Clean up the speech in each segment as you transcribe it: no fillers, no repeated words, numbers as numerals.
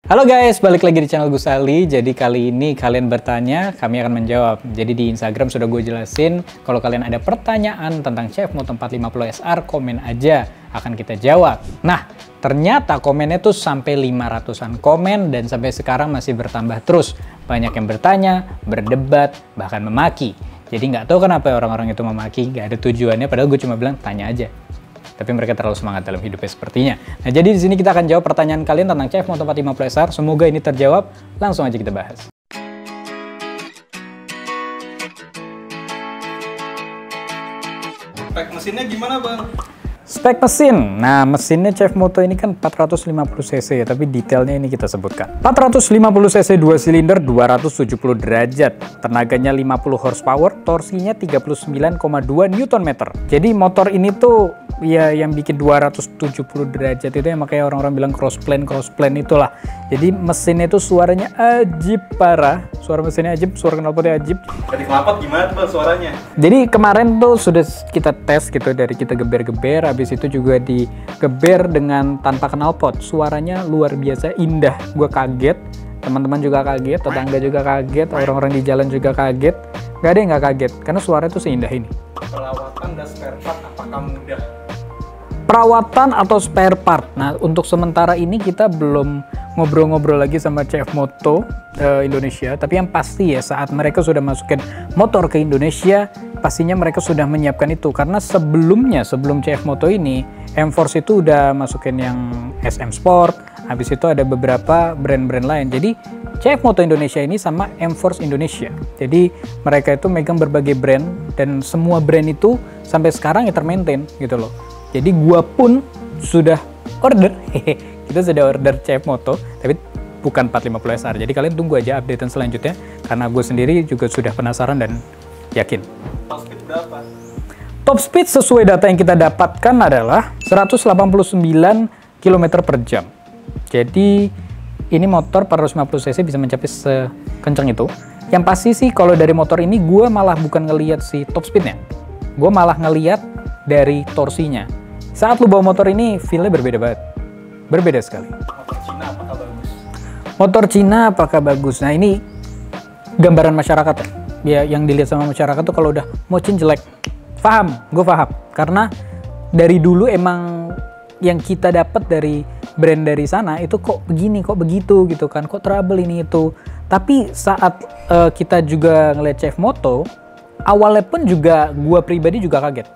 Halo guys, balik lagi di channel Gusali. Jadi kali ini kalian bertanya, kami akan menjawab. Jadi di Instagram sudah gue jelasin, kalau kalian ada pertanyaan tentang CF Moto 450 SR, komen aja, akan kita jawab. Nah, ternyata komennya tuh sampai 500-an komen dan sampai sekarang masih bertambah terus. Banyak yang bertanya, berdebat, bahkan memaki. Jadi nggak tahu kenapa orang-orang itu memaki, nggak ada tujuannya, padahal gue cuma bilang tanya aja. Tapi mereka terlalu semangat dalam hidupnya sepertinya. Nah, jadi di sini kita akan jawab pertanyaan kalian tentang CF Moto 450 SR. Semoga ini terjawab. Langsung aja kita bahas. Spek mesinnya gimana, Bang? Spek mesin. Nah, mesinnya CF Moto ini kan 450 cc ya, tapi detailnya ini kita sebutkan. 450 cc 2 silinder 270 derajat. Tenaganya 50 horsepower, torsinya 39,2 Nm. Jadi motor ini tuh ya yang bikin 270 derajat itu yang makanya orang-orang bilang crossplane itulah. Jadi mesinnya itu suaranya ajib parah. Suara mesinnya ajib, suara knalpotnya ajib. Dari knalpot gimana tuh suaranya? Jadi kemarin tuh sudah kita tes gitu, dari kita geber-geber, habis itu juga digeber dengan tanpa knalpot. Suaranya luar biasa indah. Gue kaget, teman-teman juga kaget, tetangga juga kaget, orang-orang di jalan juga kaget. Gak ada yang gak kaget, karena suara itu seindah ini. Perawatan dan spare part apakah mudah? Perawatan atau spare part. Nah, untuk sementara ini kita belum ngobrol-ngobrol lagi sama CF Moto Indonesia, tapi yang pasti ya saat mereka sudah masukin motor ke Indonesia, pastinya mereka sudah menyiapkan itu. Karena sebelum CF Moto ini, M-Force itu udah masukin yang SM Sport, habis itu ada beberapa brand-brand lain. Jadi CF Moto Indonesia ini sama M-Force Indonesia. Jadi mereka itu megang berbagai brand, dan semua brand itu sampai sekarang ya termaintain gitu loh. Jadi gua pun sudah order, kita sudah order CF Moto, tapi bukan 450 SR. Jadi kalian tunggu aja updatean selanjutnya, karena gue sendiri juga sudah penasaran dan yakin. Top speed berapa? Top speed sesuai data yang kita dapatkan adalah 189 km per jam. Jadi ini motor 450 cc bisa mencapai sekencang itu. Yang pasti sih kalau dari motor ini gue malah bukan ngelihat si top speednya, gue malah ngelihat dari torsinya. Saat lu bawa motor ini, feel-nya berbeda banget. Berbeda sekali. Motor Cina apakah bagus? Motor Cina apakah bagus? Nah, ini gambaran masyarakat ya. Yang dilihat sama masyarakat tuh kalau udah mocin jelek. Paham, gue paham. Karena dari dulu emang yang kita dapat dari brand dari sana itu kok begini, kok begitu gitu kan. Kok trouble ini itu. Tapi saat kita juga ngeliat CF Moto, awalnya pun juga gue pribadi juga kaget.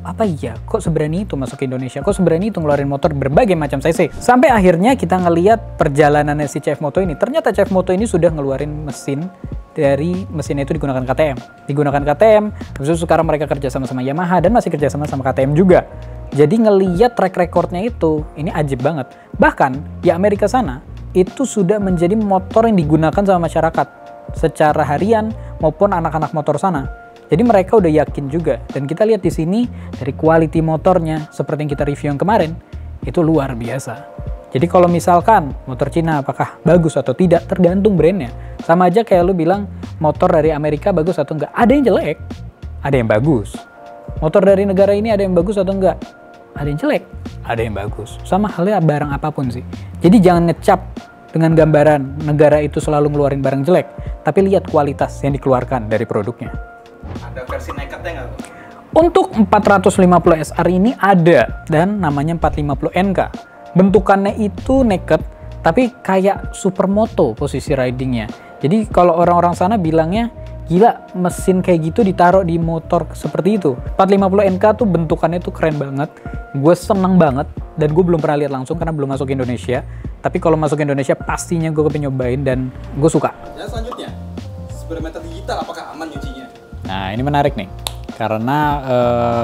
Apa iya, kok seberani itu masuk ke Indonesia, kok seberani itu ngeluarin motor berbagai macam cc. Sampai akhirnya kita ngelihat perjalanannya si CF Moto ini. Ternyata CF Moto ini sudah ngeluarin mesin, dari mesinnya itu digunakan KTM, habis itu sekarang mereka kerja sama Yamaha dan masih kerja sama KTM juga. Jadi ngelihat track recordnya itu, ini ajib banget. Bahkan di Amerika sana itu sudah menjadi motor yang digunakan sama masyarakat secara harian maupun anak-anak motor sana. Jadi mereka udah yakin juga, dan kita lihat di sini dari quality motornya seperti yang kita review yang kemarin itu luar biasa. Jadi kalau misalkan motor Cina apakah bagus atau tidak tergantung brandnya. Sama aja kayak lu bilang motor dari Amerika bagus atau enggak. Ada yang jelek, ada yang bagus. Motor dari negara ini ada yang bagus atau enggak? Ada yang jelek, ada yang bagus. Sama halnya barang apapun sih. Jadi jangan ngecap dengan gambaran negara itu selalu ngeluarin barang jelek, tapi lihat kualitas yang dikeluarkan dari produknya. Ada versi nakednya nggak? Untuk 450 SR ini ada, dan namanya 450 NK. Bentukannya itu naked, tapi kayak supermoto posisi ridingnya. Jadi kalau orang-orang sana bilangnya, gila mesin kayak gitu ditaruh di motor seperti itu. 450 NK tuh bentukannya tuh keren banget. Gue seneng banget, dan gue belum pernah lihat langsung karena belum masuk Indonesia. Tapi kalau masuk Indonesia pastinya gue pengen nyobain dan gue suka. Ya selanjutnya, speedometer digital apakah aman nyucinya? Nah, ini menarik nih, karena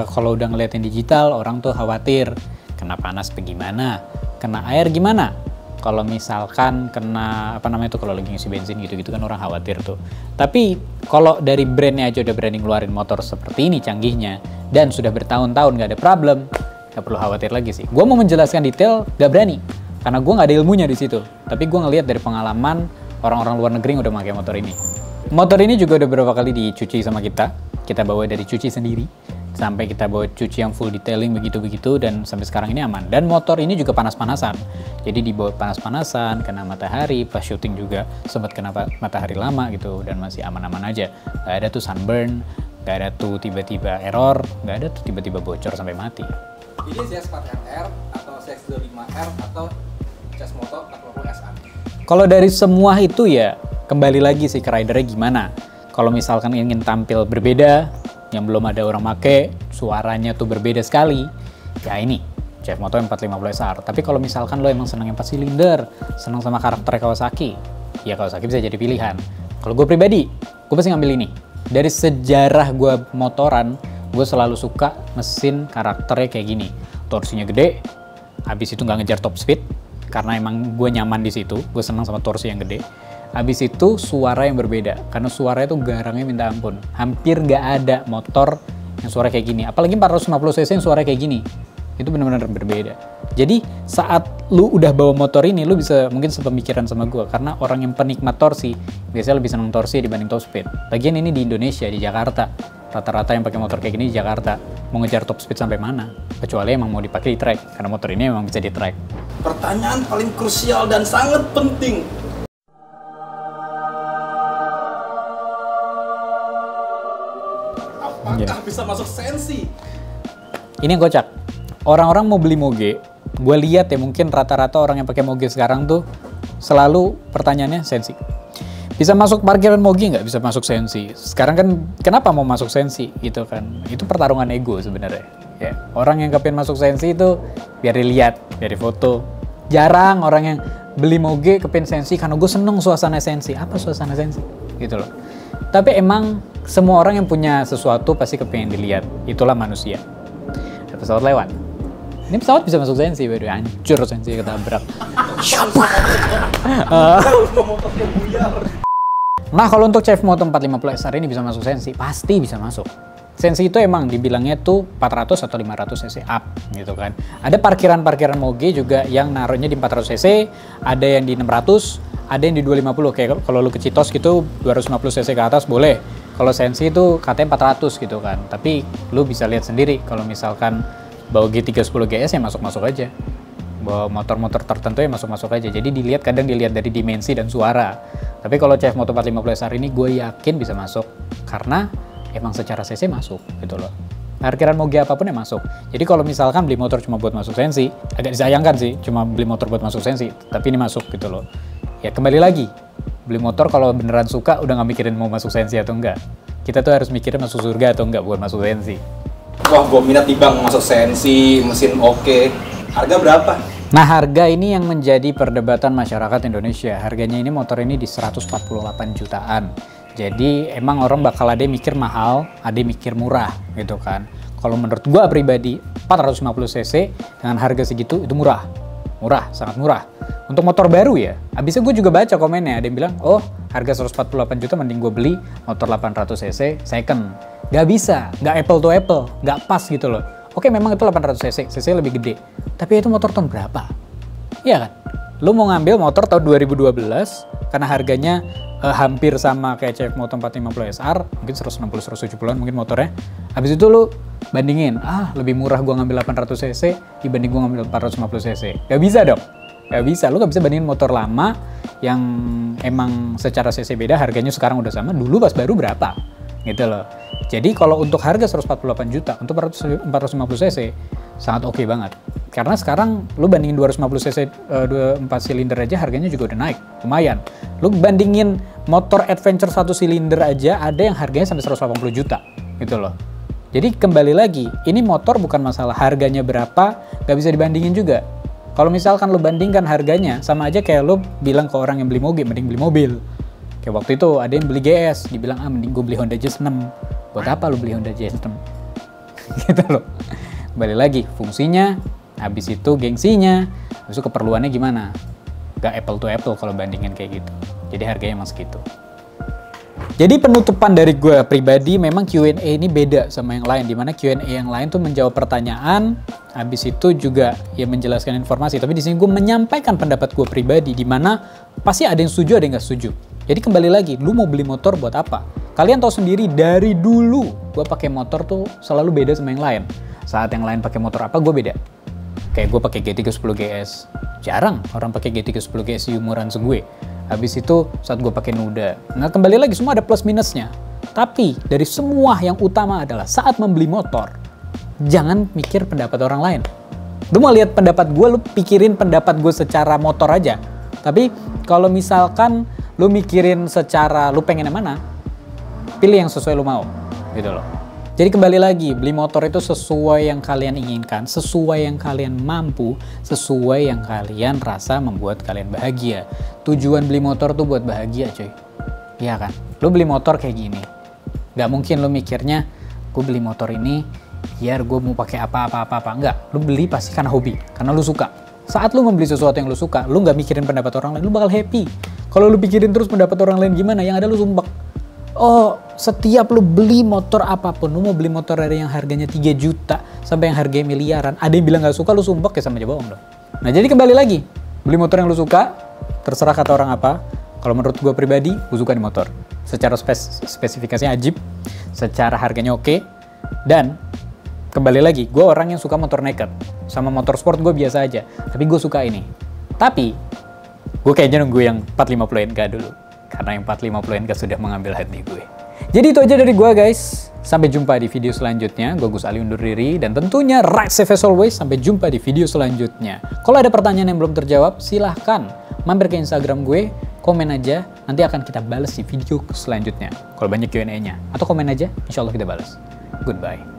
kalau udah ngeliatin digital, orang tuh khawatir kena panas bagaimana, kena air gimana. Kalau misalkan kena kalau lagi ngisi bensin gitu-gitu kan orang khawatir tuh. Tapi kalau dari brandnya aja udah berani ngeluarin motor seperti ini canggihnya, dan sudah bertahun-tahun gak ada problem, gak perlu khawatir lagi sih. Gue mau menjelaskan detail gak berani, karena gue gak ada ilmunya di situ. Tapi gue ngeliat dari pengalaman orang-orang luar negeri yang udah pakai motor ini. Motor ini juga udah beberapa kali dicuci sama kita bawa dari cuci sendiri. sampai kita bawa cuci yang full detailing begitu-begitu, dan sampai sekarang ini aman. Dan motor ini juga panas-panasan, jadi dibawa panas-panasan, kena matahari, pas syuting juga sempat kena matahari lama gitu, dan masih aman-aman aja. Gak ada tuh sunburn, gak ada tuh tiba-tiba error, gak ada tuh tiba-tiba bocor sampai mati. Ini CX-4RR atau CX-25R atau CX-Moto 40 SR? Kalau dari semua itu ya kembali lagi sih ke ridernya gimana. Kalau misalkan ingin tampil berbeda, yang belum ada orang make, suaranya tuh berbeda sekali, ya ini CF Moto 450 SR. Tapi kalau misalkan lo emang seneng 4 silinder, seneng sama karakter Kawasaki, ya Kawasaki bisa jadi pilihan. Kalau gue pribadi, gue pasti ngambil ini. Dari sejarah gue motoran, gue selalu suka mesin karakternya kayak gini. Torsinya gede, habis itu nggak ngejar top speed, karena emang gue nyaman di situ, gue seneng sama torsi yang gede. Habis itu suara yang berbeda, karena suaranya tuh garangnya minta ampun. Hampir nggak ada motor yang suara kayak gini, apalagi 450cc yang suara kayak gini. Itu benar-benar berbeda. Jadi saat lu udah bawa motor ini, lu bisa mungkin sepemikiran sama gue, karena orang yang penikmat torsi biasanya lebih senang torsi dibanding top speed. Lagian ini di Indonesia, di Jakarta, rata-rata yang pakai motor kayak gini di Jakarta mau ngejar top speed sampai mana? Kecuali emang mau dipakai di track, karena motor ini emang bisa di track. Pertanyaan paling krusial dan sangat penting. Apakah bisa masuk sensi? Ini yang kocak. Orang-orang mau beli moge, gue lihat ya mungkin rata-rata orang yang pakai moge sekarang tuh selalu pertanyaannya sensi. Bisa masuk parkiran moge nggak? Bisa masuk sensi. Sekarang kan kenapa mau masuk sensi gitu kan? Itu pertarungan ego sebenarnya. Ya, orang yang kepin masuk sensi itu biar dilihat, biar difoto. Jarang orang yang beli moge kepin sensi karena gue seneng suasana sensi. Apa suasana sensi? Gitu loh. Tapi emang semua orang yang punya sesuatu pasti kepengen dilihat. Itulah manusia. Ada pesawat lewat. Ini pesawat bisa masuk sensi, by the way. Hancur sensi ketabrak. Nah, kalau untuk CF Moto 450 SR ini bisa masuk sensi, pasti bisa masuk. Sensi itu emang dibilangnya tuh 400 atau 500 cc up gitu kan. Ada parkiran-parkiran moge juga yang naruhnya di 400 cc, ada yang di 600, ada yang di 250. Kayak kalau lu ke Citos gitu 250 cc ke atas boleh. Kalau sensi itu katanya 400 gitu kan. Tapi lu bisa lihat sendiri kalau misalkan bawa G310 GS ya masuk-masuk aja. Bawa motor-motor tertentu ya masuk-masuk aja. Jadi kadang dilihat dari dimensi dan suara. Tapi kalau CF Moto 450 SR ini gue yakin bisa masuk karena emang secara cc masuk gitu loh. Parkiran moge apapun yang masuk. Jadi kalau misalkan beli motor cuma buat masuk sensi, agak disayangkan sih cuma beli motor buat masuk sensi, tapi ini masuk gitu loh. Ya kembali lagi, beli motor kalau beneran suka udah nggak mikirin mau masuk sensi atau enggak. Kita tuh harus mikirin masuk surga atau enggak buat masuk sensi. Wah, gue minat nih bang masuk sensi, mesin oke. Harga berapa? Nah, harga ini yang menjadi perdebatan masyarakat Indonesia. Harganya ini motor ini di 148 jutaan. Jadi emang orang bakal ada yang mikir mahal, ada yang mikir murah gitu kan. Kalau menurut gua pribadi 450 cc dengan harga segitu itu murah. Murah, sangat murah. Untuk motor baru ya, abisnya gue juga baca komennya, ada yang bilang, oh harga 148 juta mending gue beli motor 800 cc second. Gak bisa, gak apple to apple, gak pas gitu loh. Oke memang itu 800 cc, cc lebih gede. Tapi itu motor tahun berapa? Iya kan? Lu mau ngambil motor tahun 2012 karena harganya hampir sama kayak CF Moto 450 SR, mungkin 160-170an mungkin motornya. Habis itu lu bandingin, lebih murah gua ngambil 800 cc dibanding gua ngambil 450 cc. Gak bisa dong. Gak bisa, lu gak bisa bandingin motor lama yang emang secara cc beda, harganya sekarang udah sama, dulu pas baru berapa gitu loh. Jadi kalau untuk harga 148 juta untuk 450 cc sangat oke banget. Karena sekarang lu bandingin 250 cc 4 silinder aja harganya juga udah naik, lumayan. Lu bandingin motor adventure 1 silinder aja ada yang harganya sampai 180 juta gitu loh. Jadi kembali lagi, ini motor bukan masalah harganya berapa, gak bisa dibandingin juga. Kalau misalkan lu bandingkan harganya, sama aja kayak lu bilang ke orang yang beli moge, mending beli mobil. Kayak waktu itu ada yang beli GS, dibilang mending gue beli Honda Jazz 6. Buat apa lu beli Honda Jazz 6? Gitu loh. Kembali lagi, fungsinya, habis itu gengsinya, habis itu keperluannya gimana. Gak apple to apple kalau bandingin kayak gitu. Jadi harganya emang segitu. Jadi penutupan dari gue pribadi, memang Q&A ini beda sama yang lain. Dimana Q&A yang lain tuh menjawab pertanyaan, habis itu juga ya menjelaskan informasi. Tapi di sini gue menyampaikan pendapat gue pribadi, dimana pasti ada yang setuju, ada yang gak setuju. Jadi kembali lagi, lu mau beli motor buat apa? Kalian tahu sendiri dari dulu gue pakai motor tuh selalu beda sama yang lain. Saat yang lain pakai motor apa, gue beda. Kayak gue pakai G310 GS. Jarang orang pakai G310 GS di umuran segue. Habis itu saat gue pakai Nuda. Nah kembali lagi semua ada plus minusnya. Tapi dari semua yang utama adalah saat membeli motor, jangan mikir pendapat orang lain. Lu mau lihat pendapat gue, lu pikirin pendapat gue secara motor aja. Tapi kalau misalkan lu mikirin secara lu pengen yang mana, pilih yang sesuai lu mau, gitu loh. Jadi kembali lagi, beli motor itu sesuai yang kalian inginkan, sesuai yang kalian mampu, sesuai yang kalian rasa membuat kalian bahagia. Tujuan beli motor tuh buat bahagia, cuy. Iya kan? Lu beli motor kayak gini, gak mungkin lu mikirnya, gue beli motor ini biar gue mau pakai apa. Enggak, lu beli pasti karena hobi, karena lu suka. Saat lu membeli sesuatu yang lu suka, lu gak mikirin pendapat orang lain, lu bakal happy. Kalau lu pikirin terus pendapat orang lain gimana, yang ada lu sumpek. Oh, setiap lu beli motor apapun, lu mau beli motor dari yang harganya 3 juta sampai yang harganya miliaran, ada yang bilang gak suka, lu sumpek ya sama aja bohong dong. Nah jadi kembali lagi, beli motor yang lu suka, terserah kata orang apa. Kalau menurut gue pribadi, gue suka di motor. Secara spesifikasinya ajib, secara harganya oke, dan kembali lagi, gue orang yang suka motor naked. Sama motor sport gue biasa aja, tapi gue suka ini. Tapi, gue kayaknya nunggu yang 450 NK dulu. Karena yang 450 NK sudah mengambil hati gue. Jadi itu aja dari gue guys. Sampai jumpa di video selanjutnya. Gue Gus Ali undur diri. Dan tentunya ride safe as always. Sampai jumpa di video selanjutnya. Kalau ada pertanyaan yang belum terjawab, silahkan mampir ke Instagram gue. Komen aja. Nanti akan kita balas di video selanjutnya. Kalau banyak Q&A-nya. Atau komen aja, insya Allah kita balas. Goodbye.